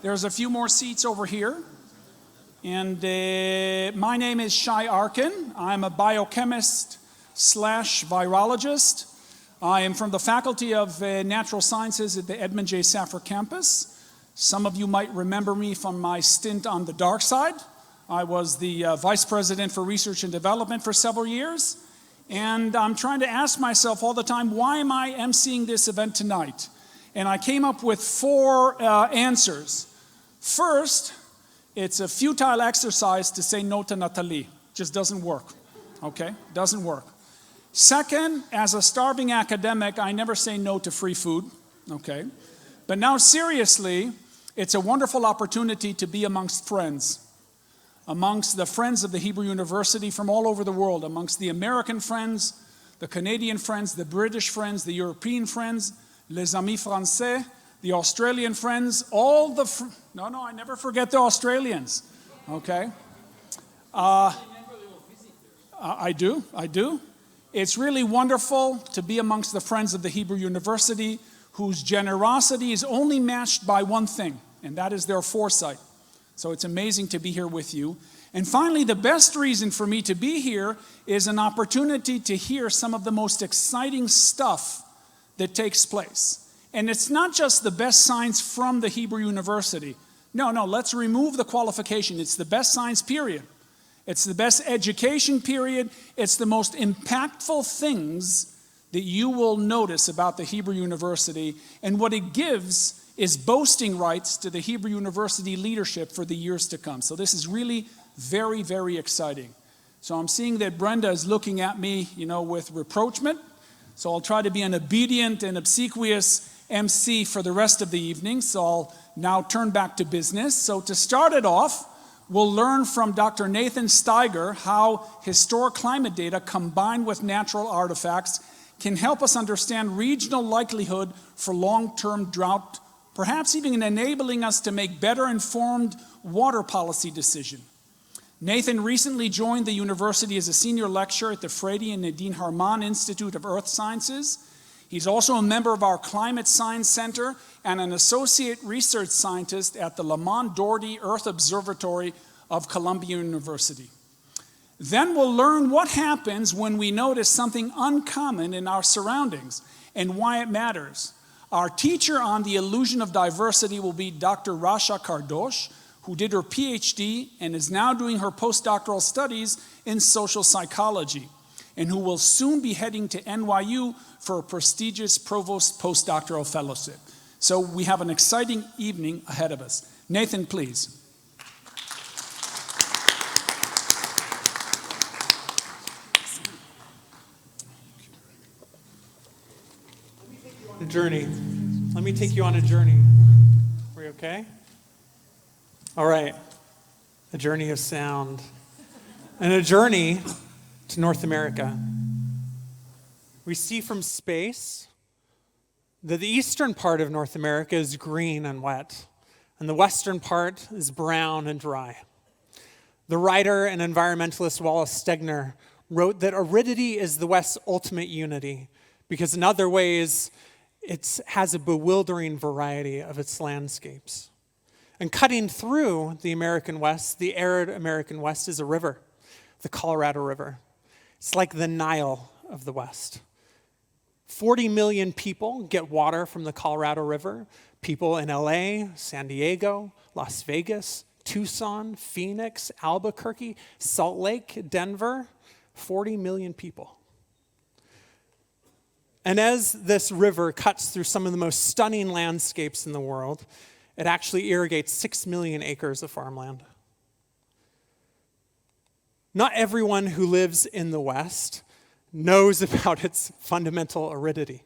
There's a few more seats over here. And my name is Shai Arkin. I'm a biochemist / virologist. I am from the Faculty of Natural Sciences at the Edmund J. Saffer campus. Some of you might remember me from my stint on the dark side. I was the Vice President for Research and Development for several years. And I'm trying to ask myself all the time, why am I emceeing this event tonight? And I came up with 4 answers. First, it's a futile exercise to say no to Nathalie. Just doesn't work, okay? Doesn't work. Second, as a starving academic, I never say no to free food, okay? But now seriously, it's a wonderful opportunity to be amongst friends, amongst the friends of the Hebrew University from all over the world, amongst the American friends, the Canadian friends, the British friends, the European friends, les amis français, the Australian friends, all the... I never forget the Australians, okay? I do. It's really wonderful to be amongst the friends of the Hebrew University whose generosity is only matched by one thing, and that is their foresight. So it's amazing to be here with you. And finally, the best reason for me to be here is an opportunity to hear some of the most exciting stuff that takes place. And it's not just the best science from the Hebrew University. No, let's remove the qualification. It's the best science, period. It's the best education, period. It's the most impactful things that you will notice about the Hebrew University. And what it gives is boasting rights to the Hebrew University leadership for the years to come. So this is really very, very exciting. So I'm seeing that Brenda is looking at me, with reproachment. So I'll try to be an obedient and obsequious MC for the rest of the evening. So I'll now turn back to business. So to start it off, we'll learn from Dr. Nathan Steiger how historic climate data combined with natural artifacts can help us understand regional likelihood for long-term drought, perhaps even enabling us to make better informed water policy decisions. Nathan recently joined the university as a senior lecturer at the Frady and Nadine Harman Institute of Earth Sciences. He's also a member of our Climate Science Center and an associate research scientist at the Lamont Doherty Earth Observatory of Columbia University. Then we'll learn what happens when we notice something uncommon in our surroundings and why it matters. Our teacher on the illusion of diversity will be Dr. Rasha Kardosh, who did her PhD and is now doing her postdoctoral studies in social psychology, and who will soon be heading to NYU for a prestigious provost postdoctoral fellowship. So we have an exciting evening ahead of us. Nathan, please. A journey. Let me take you on a journey. Are we okay? All right. A journey of sound. And a journey to North America. We see from space that the eastern part of North America is green and wet, and the western part is brown and dry. The writer and environmentalist Wallace Stegner wrote that aridity is the West's ultimate unity, because in other ways, it has a bewildering variety of its landscapes. And cutting through the American West, the arid American West, is a river, the Colorado River. It's like the Nile of the West. 40 million people get water from the Colorado River. People in LA, San Diego, Las Vegas, Tucson, Phoenix, Albuquerque, Salt Lake, Denver, 40 million people. And as this river cuts through some of the most stunning landscapes in the world, it actually irrigates 6 million acres of farmland. Not everyone who lives in the West knows about its fundamental aridity.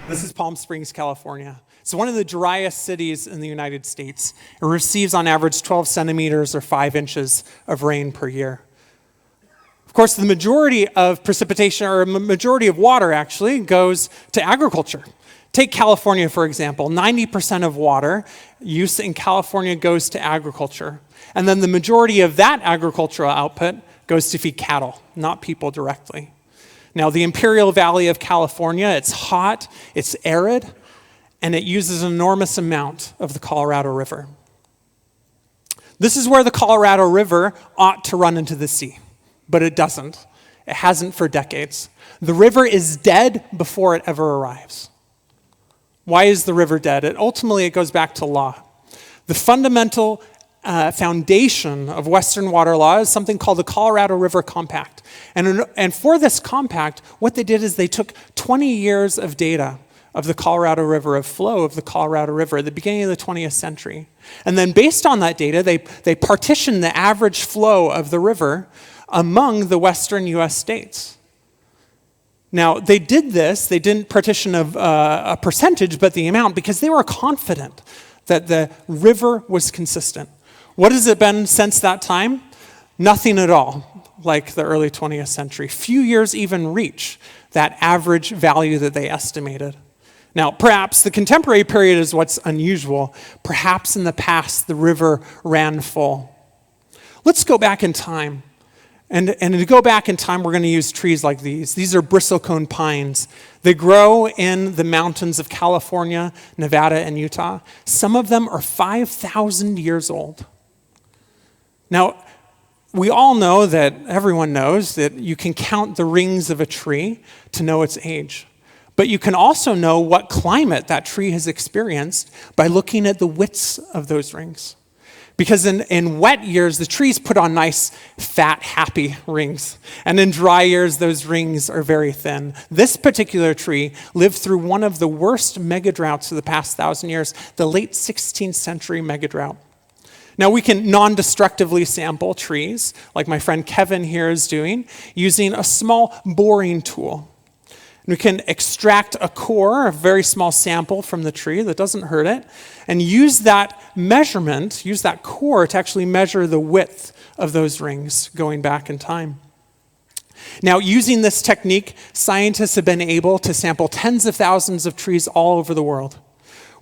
This is Palm Springs, California. It's one of the driest cities in the United States. It receives on average 12 centimeters or 5 inches of rain per year. Of course, the majority of precipitation, or majority of water actually, goes to agriculture. Take California, for example. 90% of water use in California goes to agriculture. And then the majority of that agricultural output goes to feed cattle, not people directly. Now, the Imperial Valley of California, it's hot, it's arid, and it uses an enormous amount of the Colorado River. This is where the Colorado River ought to run into the sea, but it doesn't. It hasn't for decades. The river is dead before it ever arrives. Why is the river dead? Ultimately, it goes back to law. The fundamental foundation of Western water law is something called the Colorado River Compact. And for this compact, what they did is they took 20 years of data of the Colorado River, of flow of the Colorado River at the beginning of the 20th century. And then based on that data, they partitioned the average flow of the river among the western US states. Now, they did this, they didn't partition a percentage, but the amount, because they were confident that the river was consistent. What has it been since that time? Nothing at all, like the early 20th century. Few years even reach that average value that they estimated. Now, perhaps the contemporary period is what's unusual. Perhaps in the past, the river ran full. Let's go back in time. And to go back in time, we're going to use trees like these. These are bristlecone pines. They grow in the mountains of California, Nevada, and Utah. Some of them are 5,000 years old. Now, we all know that, everyone knows, that you can count the rings of a tree to know its age. But you can also know what climate that tree has experienced by looking at the widths of those rings. Because in wet years, the trees put on nice, fat, happy rings. And in dry years, those rings are very thin. This particular tree lived through one of the worst megadroughts of the past 1,000 years, the late 16th century megadrought. Now, we can non-destructively sample trees, like my friend Kevin here is doing, using a small boring tool. We can extract a core, a very small sample from the tree that doesn't hurt it, and use that measurement, use that core to actually measure the width of those rings going back in time. Now, using this technique, scientists have been able to sample tens of thousands of trees all over the world.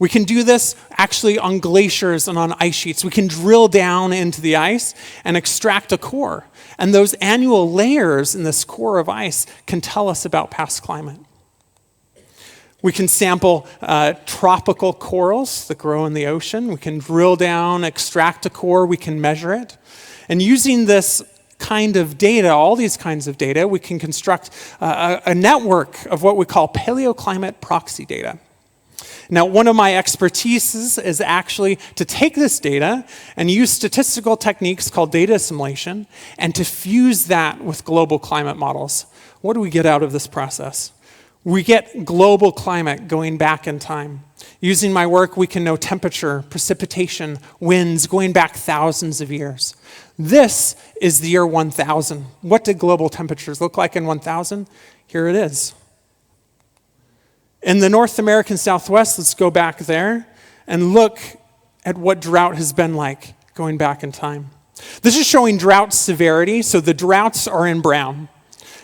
We can do this actually on glaciers and on ice sheets. We can drill down into the ice and extract a core. And those annual layers in this core of ice can tell us about past climate. We can sample tropical corals that grow in the ocean. We can drill down, extract a core, we can measure it. And using this kind of data, all these kinds of data, we can construct a network of what we call paleoclimate proxy data. Now, one of my expertises is actually to take this data and use statistical techniques called data assimilation and to fuse that with global climate models. What do we get out of this process? We get global climate going back in time. Using my work, we can know temperature, precipitation, winds going back thousands of years. This is the year 1000. What did global temperatures look like in 1000? Here it is. In the North American Southwest, let's go back there and look at what drought has been like going back in time. This is showing drought severity, so the droughts are in brown.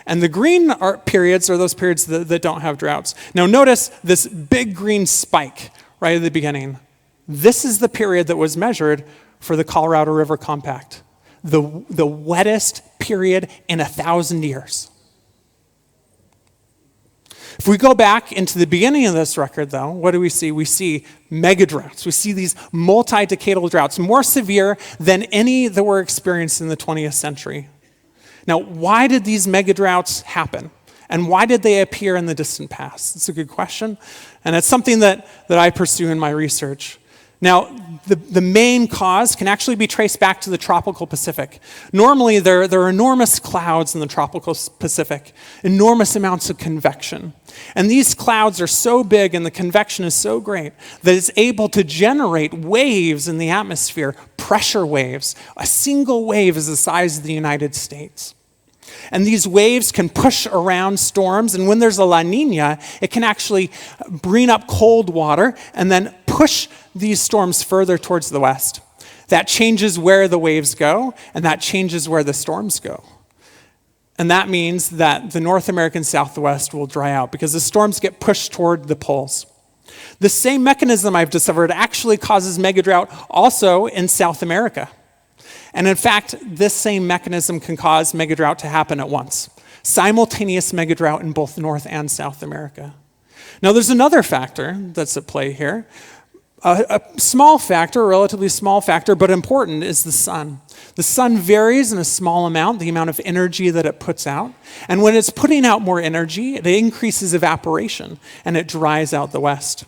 And the green periods are those periods that don't have droughts. Now notice this big green spike right at the beginning. This is the period that was measured for the Colorado River Compact, the wettest period in 1,000 years. If we go back into the beginning of this record, though, what do we see? We see megadroughts. We see these multi-decadal droughts, more severe than any that were experienced in the 20th century. Now, why did these megadroughts happen? And why did they appear in the distant past? It's a good question, and it's something that I pursue in my research. Now, the main cause can actually be traced back to the tropical Pacific. Normally, there are enormous clouds in the tropical Pacific, enormous amounts of convection. And these clouds are so big and the convection is so great that it's able to generate waves in the atmosphere, pressure waves. A single wave is the size of the United States. And these waves can push around storms, and when there's a La Nina, it can actually bring up cold water and then push these storms further towards the west. That changes where the waves go, and that changes where the storms go. And that means that the North American Southwest will dry out because the storms get pushed toward the poles. The same mechanism I've discovered actually causes megadrought also in South America. And in fact, this same mechanism can cause megadrought to happen at once. Simultaneous megadrought in both North and South America. Now there's another factor that's at play here. A small factor, a relatively small factor, but important, is the sun. The sun varies in a small amount, the amount of energy that it puts out. And when it's putting out more energy, it increases evaporation and it dries out the west.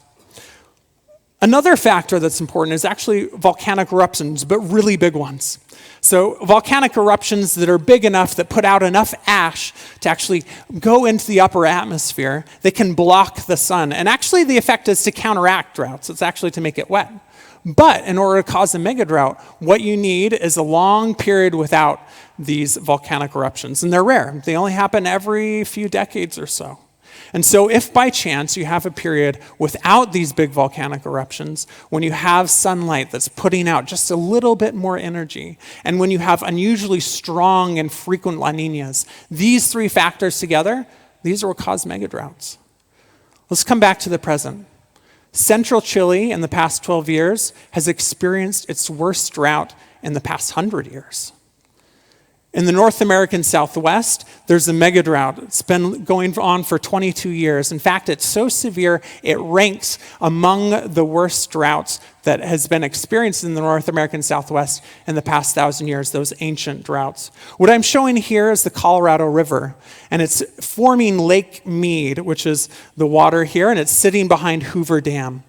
Another factor that's important is actually volcanic eruptions, but really big ones. So volcanic eruptions that are big enough that put out enough ash to actually go into the upper atmosphere, they can block the sun. And actually the effect is to counteract droughts. It's actually to make it wet. But in order to cause a megadrought, what you need is a long period without these volcanic eruptions. And they're rare. They only happen every few decades or so. And so if by chance you have a period without these big volcanic eruptions, when you have sunlight that's putting out just a little bit more energy, and when you have unusually strong and frequent La Niñas, these three factors together, these are what cause megadroughts. Let's come back to the present. Central Chile in the past 12 years has experienced its worst drought in the past 100 years. In the North American Southwest, there's a megadrought. It's been going on for 22 years. In fact, it's so severe, it ranks among the worst droughts that has been experienced in the North American Southwest in the past 1,000 years, those ancient droughts. What I'm showing here is the Colorado River, and it's forming Lake Mead, which is the water here, and it's sitting behind Hoover Dam.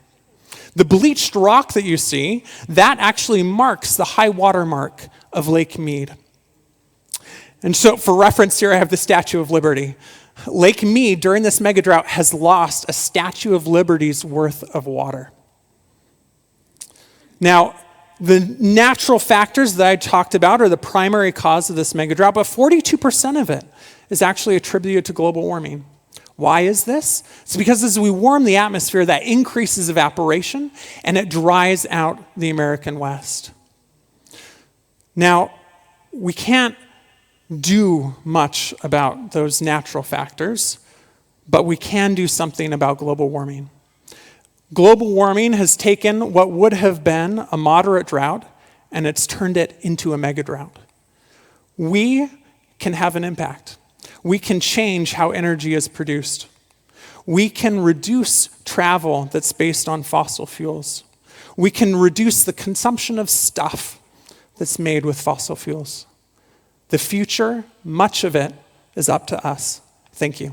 The bleached rock that you see, that actually marks the high water mark of Lake Mead. And so for reference here, I have the Statue of Liberty. Lake Mead, during this megadrought, has lost a Statue of Liberty's worth of water. Now, the natural factors that I talked about are the primary cause of this megadrought, but 42% of it is actually attributed to global warming. Why is this? It's because as we warm the atmosphere, that increases evaporation, and it dries out the American West. Now, we can't do much about those natural factors, but we can do something about global warming. Global warming has taken what would have been a moderate drought and it's turned it into a megadrought. We can have an impact. We can change how energy is produced. We can reduce travel that's based on fossil fuels. We can reduce the consumption of stuff that's made with fossil fuels. The future, much of it, is up to us. Thank you.